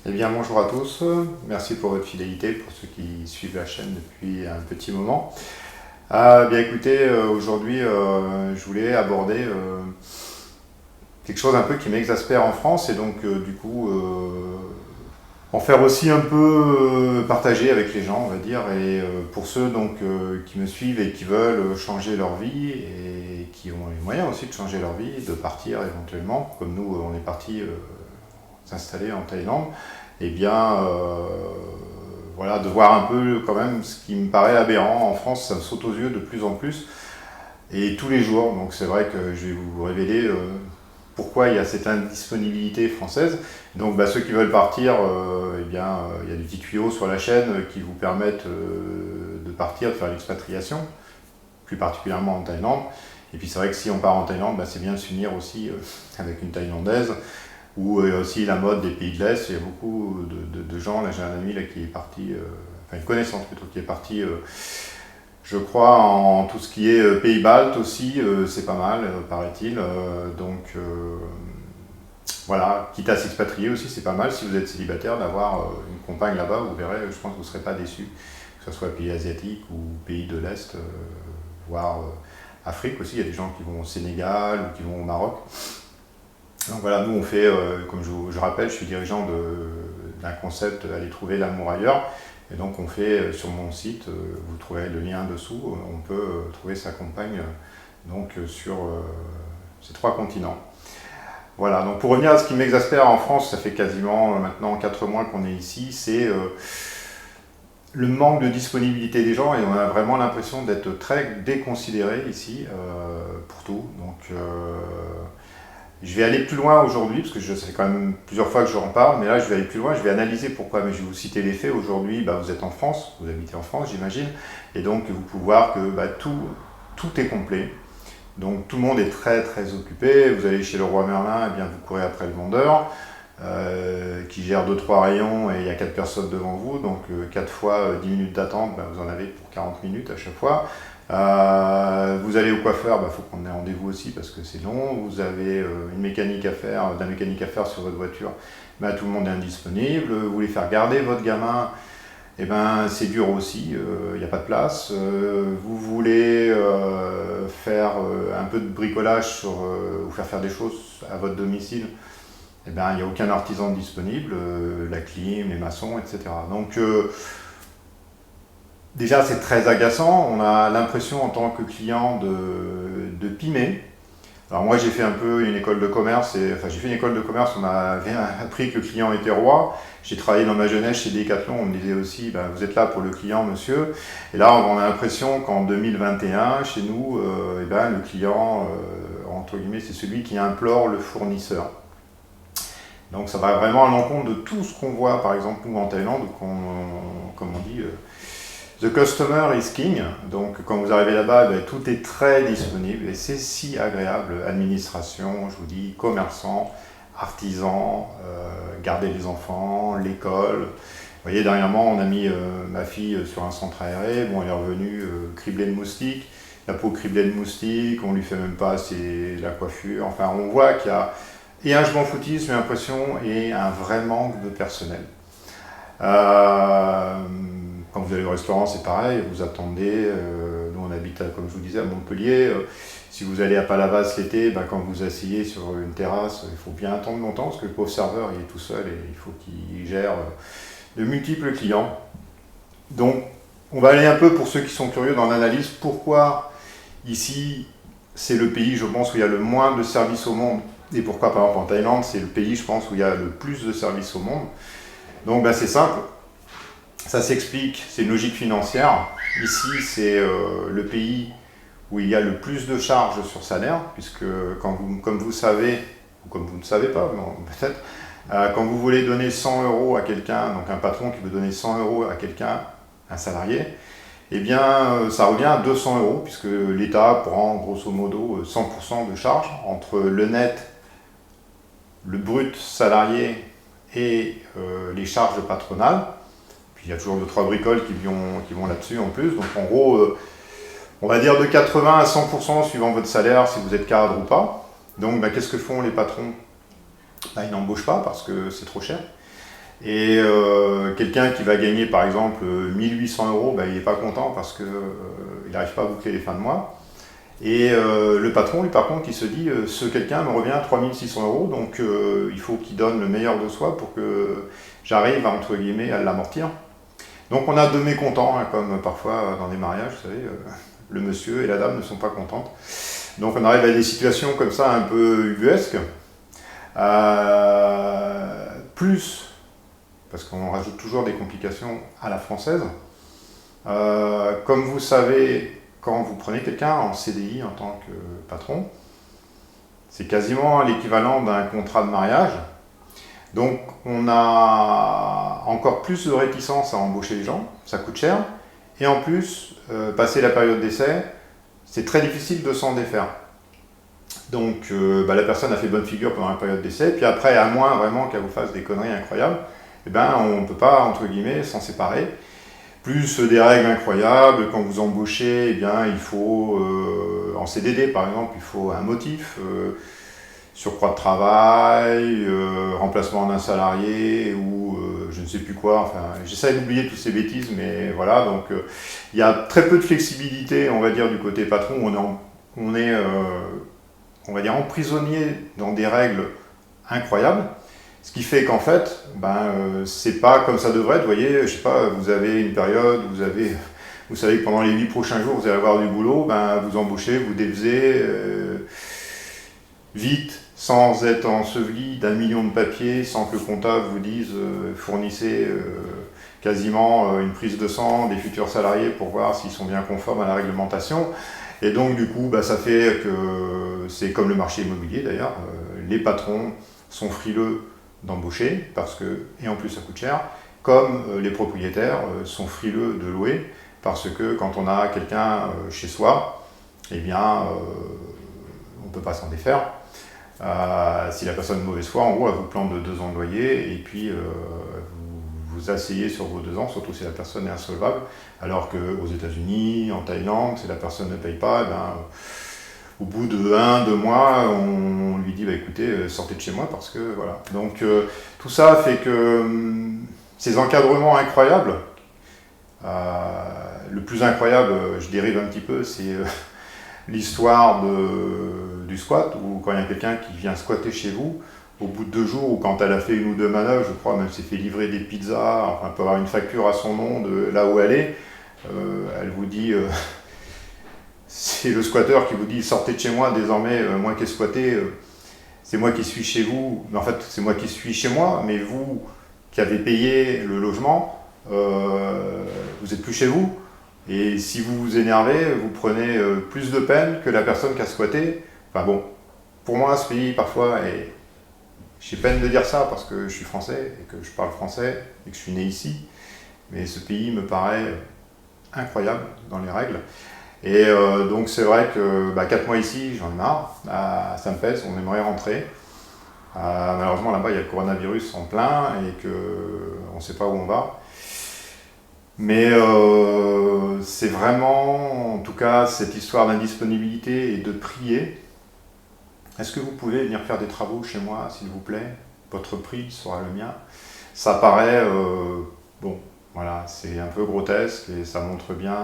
Eh bien, bonjour à tous. Merci pour votre fidélité, pour ceux qui suivent la chaîne depuis un petit moment. Bien écoutez, aujourd'hui, je voulais aborder quelque chose un peu qui m'exaspère en France et donc du coup en faire aussi un peu partager avec les gens, on va dire, et pour ceux donc qui me suivent et qui veulent changer leur vie et qui ont les moyens aussi de changer leur vie, de partir éventuellement, comme nous, on est parti s'installer en Thaïlande, et bien voilà, de voir un peu quand même ce qui me paraît aberrant en France, ça me saute aux yeux de plus en plus et tous les jours. Donc c'est vrai que je vais vous révéler pourquoi il y a cette indisponibilité française. Donc ceux qui veulent partir, il y a des petits tuyaux sur la chaîne qui vous permettent de partir, de faire l'expatriation, plus particulièrement en Thaïlande. Et puis c'est vrai que si on part en Thaïlande, c'est bien de s'unir aussi avec une Thaïlandaise, ou aussi la mode des pays de l'Est. Il y a beaucoup de gens, là j'ai un ami là, qui est parti, enfin une connaissance plutôt, qui est parti, je crois, en tout ce qui est pays baltes aussi, c'est pas mal, paraît-il. Voilà, quitte à s'expatrier aussi, c'est pas mal si vous êtes célibataire d'avoir une compagne là-bas, vous verrez, je pense que vous ne serez pas déçus, que ce soit pays asiatique ou pays de l'Est, voire Afrique aussi. Il y a des gens qui vont au Sénégal ou qui vont au Maroc. Donc voilà, nous on fait, comme je rappelle, je suis dirigeant d'un concept Aller trouver l'amour ailleurs. Et donc on fait sur mon site, vous trouverez le lien dessous, on peut trouver sa compagne sur ces 3 continents. Voilà, donc pour revenir à ce qui m'exaspère en France, ça fait quasiment maintenant 4 mois qu'on est ici, c'est le manque de disponibilité des gens et on a vraiment l'impression d'être très déconsidéré ici pour tout. Donc je vais aller plus loin aujourd'hui, parce que ça fait quand même plusieurs fois que je en parle, mais là je vais aller plus loin, je vais analyser pourquoi, mais je vais vous citer les faits. Aujourd'hui, vous êtes en France, vous habitez en France j'imagine, et donc vous pouvez voir que tout est complet. Donc tout le monde est très très occupé, vous allez chez le roi Merlin, et bien vous courez après le vendeur, qui gère 2-3 rayons et il y a 4 personnes devant vous, donc 4 fois 10 minutes d'attente, vous en avez pour 40 minutes à chaque fois. Vous allez au coiffeur, faut qu'on ait rendez-vous aussi parce que c'est long. Vous avez une mécanique à faire, d'un mécanique à faire sur votre voiture, tout le monde est indisponible. Vous voulez faire garder votre gamin, c'est dur aussi, il n'y a pas de place. Vous voulez faire un peu de bricolage ou faire des choses à votre domicile, il n'y a aucun artisan disponible, la clim, les maçons, etc. Donc déjà, c'est très agaçant. On a l'impression en tant que client de pimer. Alors moi, j'ai fait un peu une école de commerce. J'ai fait une école de commerce, on m'avait appris que le client était roi. J'ai travaillé dans ma jeunesse chez Decathlon, on me disait aussi, vous êtes là pour le client, monsieur. Et là, on a l'impression qu'en 2021, chez nous, le client, entre guillemets, c'est celui qui implore le fournisseur. Donc ça va vraiment à l'encontre de tout ce qu'on voit, par exemple, nous en Thaïlande, comme on dit... The customer is king, donc quand vous arrivez là-bas, tout est très disponible et c'est si agréable. Administration, je vous dis, commerçants, artisans, garder les enfants, l'école. Vous voyez, dernièrement, on a mis ma fille sur un centre aéré, elle est revenue criblée de moustiques, la peau criblée de moustiques, on lui fait même pas la coiffure. Enfin, on voit qu'il y a et un je m'en foutisme, j'ai l'impression, et un vrai manque de personnel. Quand vous allez au restaurant, c'est pareil, vous attendez, nous on habite, comme je vous disais, à Montpellier, si vous allez à Palavas l'été, quand vous vous asseyez sur une terrasse, il faut bien attendre longtemps, parce que le pauvre serveur, il est tout seul et il faut qu'il gère de multiples clients. Donc, on va aller un peu, pour ceux qui sont curieux, dans l'analyse, pourquoi ici, c'est le pays, je pense, où il y a le moins de services au monde, et pourquoi, par exemple, en Thaïlande, c'est le pays, je pense, où il y a le plus de services au monde. Donc, c'est simple. Ça s'explique, c'est une logique financière. Ici, c'est le pays où il y a le plus de charges sur salaire, puisque comme vous savez, ou comme vous ne savez pas, peut-être, quand vous voulez donner 100 € à quelqu'un, donc un patron qui veut donner 100 € à quelqu'un, un salarié, ça revient à 200 €, puisque l'État prend grosso modo 100% de charge entre le net, le brut salarié et les charges patronales. Il y a toujours 2-3 bricoles qui vont là-dessus en plus. Donc en gros, on va dire de 80 à 100% suivant votre salaire, si vous êtes cadre ou pas. Donc qu'est-ce que font les patrons ? Ils n'embauchent pas parce que c'est trop cher. Et quelqu'un qui va gagner par exemple 1800 €, ben, il n'est pas content parce qu'il n'arrive pas à boucler les fins de mois. Et le patron, lui, par contre, qui se dit ce quelqu'un me revient à 3600 €, donc il faut qu'il donne le meilleur de soi pour que j'arrive, entre guillemets, à l'amortir. Donc on a deux mécontents, hein, comme parfois dans des mariages, vous savez, le monsieur et la dame ne sont pas contentes. Donc on arrive à des situations comme ça un peu ubuesques. Plus, parce qu'on rajoute toujours des complications à la française, comme vous savez, quand vous prenez quelqu'un en CDI en tant que patron, c'est quasiment l'équivalent d'un contrat de mariage. Donc on a encore plus de réticence à embaucher les gens, ça coûte cher. Et en plus, passer la période d'essai, c'est très difficile de s'en défaire. Donc la personne a fait bonne figure pendant la période d'essai, puis après, à moins vraiment qu'elle vous fasse des conneries incroyables, eh ben, on ne peut pas, entre guillemets, s'en séparer. Plus des règles incroyables, quand vous embauchez, eh bien, il faut, en CDD par exemple, il faut un motif, surcroît de travail, remplacement d'un salarié ou je ne sais plus quoi. Enfin, j'essaie d'oublier toutes ces bêtises, mais voilà. Donc, il y a très peu de flexibilité, on va dire, du côté patron. On va dire, emprisonné dans des règles incroyables. Ce qui fait qu'en fait, c'est pas comme ça devrait être. Vous voyez, je sais pas, vous avez une période, vous savez que pendant les 8 prochains jours, vous allez avoir du boulot, vous embauchez, vous défaisez vite, sans être enseveli d'1 million de papiers, sans que le comptable vous dise fournissez quasiment une prise de sang des futurs salariés pour voir s'ils sont bien conformes à la réglementation. Et donc du coup, ça fait que c'est comme le marché immobilier d'ailleurs, les patrons sont frileux d'embaucher, et en plus ça coûte cher, comme les propriétaires sont frileux de louer, parce que quand on a quelqu'un chez soi, eh bien, on ne peut pas s'en défaire. Si la personne de mauvaise foi, en gros, elle vous plante de 2 ans de loyer, et puis vous asseyez sur vos 2 ans, surtout si la personne est insolvable, alors qu'aux États-Unis, en Thaïlande, si la personne ne paye pas, au bout de 1-2 mois, on lui dit écoutez, sortez de chez moi parce que voilà. Donc tout ça fait que ces encadrements incroyables, le plus incroyable, je dérive un petit peu, c'est l'histoire du squat, où quand il y a quelqu'un qui vient squatter chez vous, au bout de 2 jours, ou quand elle a fait une ou deux manœuvres, je crois même s'est fait livrer des pizzas, enfin elle peut avoir une facture à son nom de là où elle est, elle vous dit c'est le squatteur qui vous dit sortez de chez moi, désormais moi qui ai squatté, c'est moi qui suis chez vous, mais en fait c'est moi qui suis chez moi, mais vous qui avez payé le logement, vous n'êtes plus chez vous, et si vous vous énervez, vous prenez plus de peine que la personne qui a squatté. Enfin bon, pour moi ce pays parfois, et j'ai peine de dire ça parce que je suis français et que je parle français et que je suis né ici, mais ce pays me paraît incroyable dans les règles. Et donc c'est vrai que 4 mois ici, j'en ai marre, ça me pèse, on aimerait rentrer. Malheureusement là-bas il y a le coronavirus en plein et qu'on ne sait pas où on va. Mais c'est vraiment, en tout cas, cette histoire d'indisponibilité et de prier. Est-ce que vous pouvez venir faire des travaux chez moi, s'il vous plaît? Votre prix sera le mien. Ça paraît, bon, voilà, c'est un peu grotesque et ça montre bien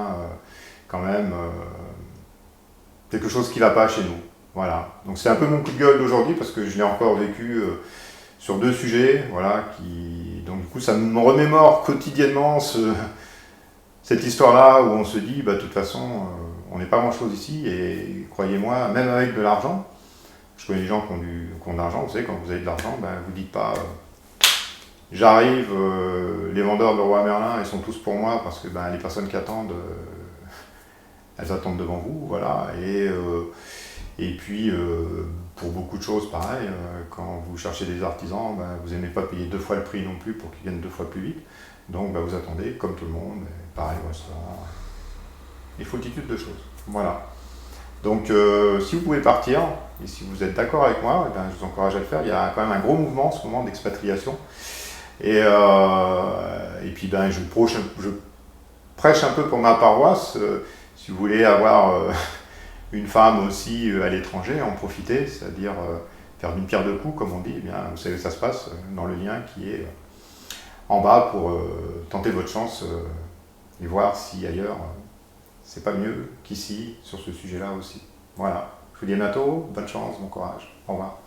quand même quelque chose qui ne va pas chez nous. Voilà. Donc c'est un peu mon coup de gueule d'aujourd'hui parce que je l'ai encore vécu sur 2 sujets, voilà, donc du coup ça me remémore quotidiennement cette histoire-là où on se dit, de toute façon, on n'est pas grand-chose ici et croyez-moi, même avec de l'argent, je connais des gens qui ont de l'argent, vous savez, quand vous avez de l'argent, vous dites pas j'arrive, les vendeurs de Leroy Merlin, ils sont tous pour moi parce que les personnes qui attendent, elles attendent devant vous, voilà. Et puis, pour beaucoup de choses, pareil, quand vous cherchez des artisans, vous n'aimez pas payer 2 fois le prix non plus pour qu'ils viennent 2 fois plus vite. Donc, vous attendez, comme tout le monde, pareil au restaurant, et foultitude de choses. Voilà. Donc, si vous pouvez partir, et si vous êtes d'accord avec moi, je vous encourage à le faire. Il y a quand même un gros mouvement en ce moment d'expatriation. Et puis, je prêche un peu pour ma paroisse. Si vous voulez avoir une femme aussi à l'étranger, en profiter, c'est-à-dire faire d'une pierre deux coups, comme on dit, vous savez que ça se passe dans le lien qui est en bas pour tenter votre chance et voir si ailleurs c'est pas mieux qu'ici sur ce sujet-là aussi. Voilà, je vous dis à bientôt, bonne chance, bon courage, au revoir.